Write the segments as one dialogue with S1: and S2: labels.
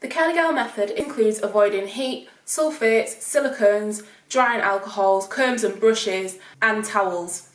S1: The CAMILLE method includes avoiding heat, sulfates, silicones, drying alcohols, combs and brushes, and towels.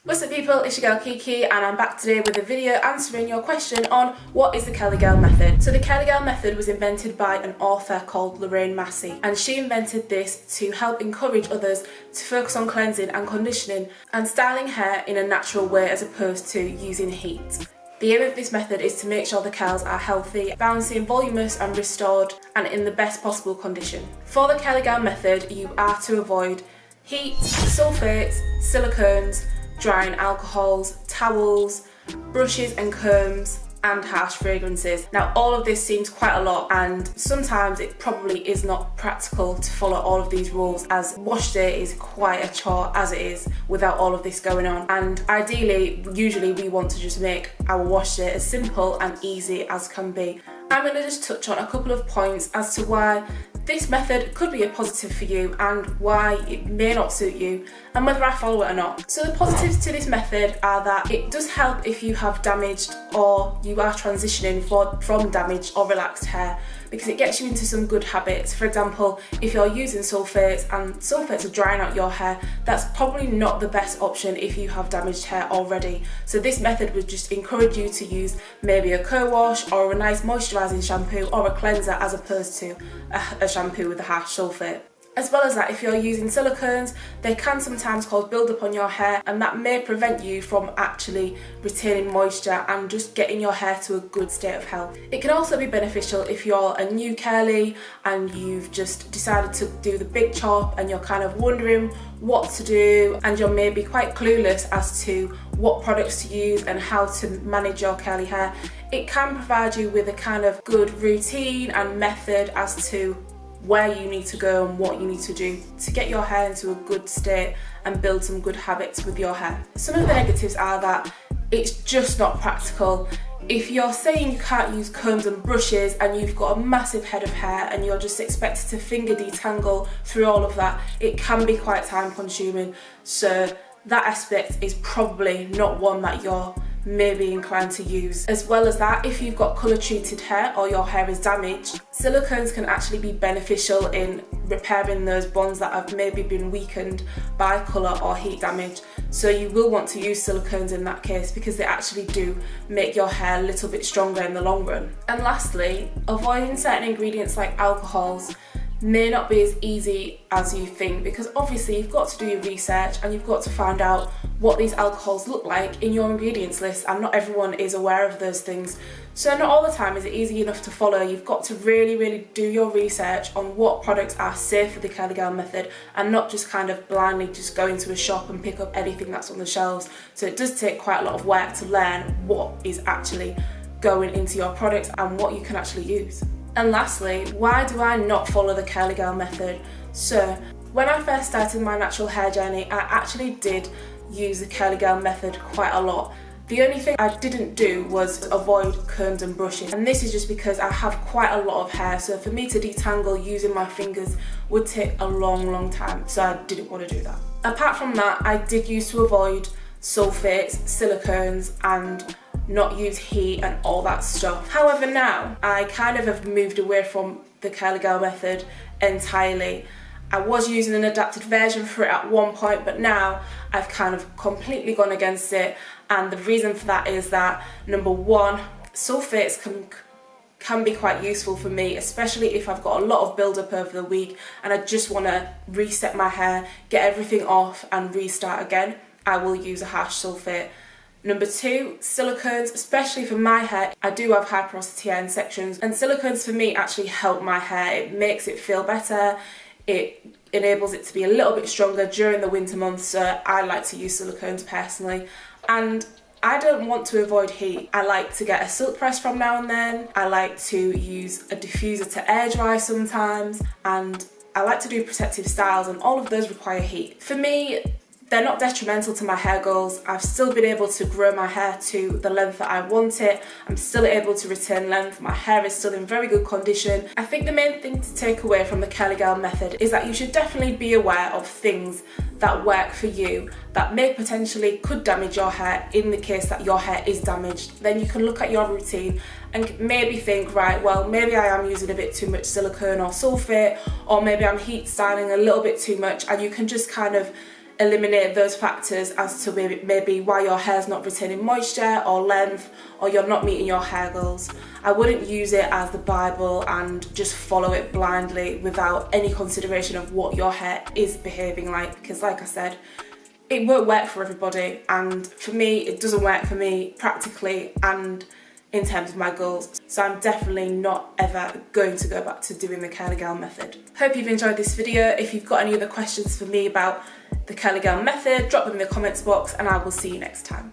S1: What's up people, it's your girl Kiki and I'm back today with a video answering your question on what is the CAMILLE method. So the CAMILLE method was invented by an author called Lorraine Massey, and she invented this to help encourage others to focus on cleansing and conditioning and styling hair in a natural way as opposed to using heat. The aim of this method is to make sure the curls are healthy, bouncy, voluminous and restored and in the best possible condition. For the CAMILLE method you are to avoid heat, sulfates, silicones, drying alcohols, towels, brushes and combs, and harsh fragrances. Now all of this seems quite a lot and sometimes it probably is not practical to follow all of these rules, as wash day is quite a chore as it is without all of this going on, and ideally usually we want to just make our wash day as simple and easy as can be. I'm going to just touch on a couple of points as to why this method could be a positive for you and why it may not suit you and whether I follow it or not. So the positives to this method are that it does help if you have damaged or you are transitioning from damaged or relaxed hair, because it gets you into some good habits. For example, if you're using sulfates and sulfates are drying out your hair, that's probably not the best option if you have damaged hair already. So this method would just encourage you to use maybe a co-wash or a nice moisturising shampoo or a cleanser as opposed to a shampoo with a harsh sulfate. As well as that, if you're using silicones, they can sometimes cause build-up on your hair and that may prevent you from actually retaining moisture and just getting your hair to a good state of health. It can also be beneficial if you're a new curly and you've just decided to do the big chop and you're kind of wondering what to do and you're maybe quite clueless as to what products to use and how to manage your curly hair. It can provide you with a kind of good routine and method as to where you need to go and what you need to do to get your hair into a good state and build some good habits with your hair. Some of the negatives are that it's just not practical. If you're saying you can't use combs and brushes and you've got a massive head of hair and you're just expected to finger detangle through all of that, it can be quite time consuming. So that aspect is probably not one that you're maybe inclined to use. As well as that, if you've got colour treated hair or your hair is damaged, silicones can actually be beneficial in repairing those bonds that have maybe been weakened by colour or heat damage. So you will want to use silicones in that case because they actually do make your hair a little bit stronger in the long run. And lastly, avoiding certain ingredients like alcohols may not be as easy as you think, because obviously you've got to do your research and you've got to find out what these alcohols look like in your ingredients list, and not everyone is aware of those things. So not all the time is it easy enough to follow. You've got to really do your research on what products are safe for the CAMILLE method and not just kind of blindly just go into a shop and pick up anything that's on the shelves. So it does take quite a lot of work to learn what is actually going into your products and what you can actually use. And lastly, why do I not follow the CAMILLE method? So when I first started my natural hair journey, I actually did use the CAMILLE method quite a lot. The only thing I didn't do was avoid combs and brushes, and this is just because I have quite a lot of hair, so for me to detangle using my fingers would take a long time, so I didn't want to do that. Apart from that, I did used to avoid sulfates, silicones and not use heat and all that stuff. However, now I kind of have moved away from the CAMILLE method entirely. I was using an adapted version for it at one point, but now I've kind of completely gone against it, and the reason for that is that, number one, sulfates can be quite useful for me, especially if I've got a lot of build-up over the week and I just want to reset my hair, get everything off and restart again. I will use a harsh sulfate. Number two, silicones, especially for my hair. I do have high porosity hair in sections, and silicones for me actually help my hair. It makes it feel better. It enables it to be a little bit stronger during the winter months, so I like to use silicones personally. And I don't want to avoid heat. I like to get a silk press from now and then. I like to use a diffuser to air dry sometimes, and I like to do protective styles, and all of those require heat. For me, they're not detrimental to my hair goals. I've still been able to grow my hair to the length that I want it. I'm still able to retain length. My hair is still in very good condition. I think the main thing to take away from the Curly Girl method is that you should definitely be aware of things that work for you that may potentially could damage your hair in the case that your hair is damaged. Then you can look at your routine and maybe think, right, well, maybe I am using a bit too much silicone or sulfate, or maybe I'm heat styling a little bit too much, and you can just kind of eliminate those factors as to maybe why your hair's not retaining moisture or length, or you're not meeting your hair goals. I wouldn't use it as the Bible and just follow it blindly without any consideration of what your hair is behaving like, because like I said, it won't work for everybody, and for me it doesn't work for me practically and in terms of my goals. So I'm definitely not ever going to go back to doing the Curly Girl method. Hope you've enjoyed this video. If you've got any other questions for me about the Curly Girl method, drop them in the comments box and I will see you next time.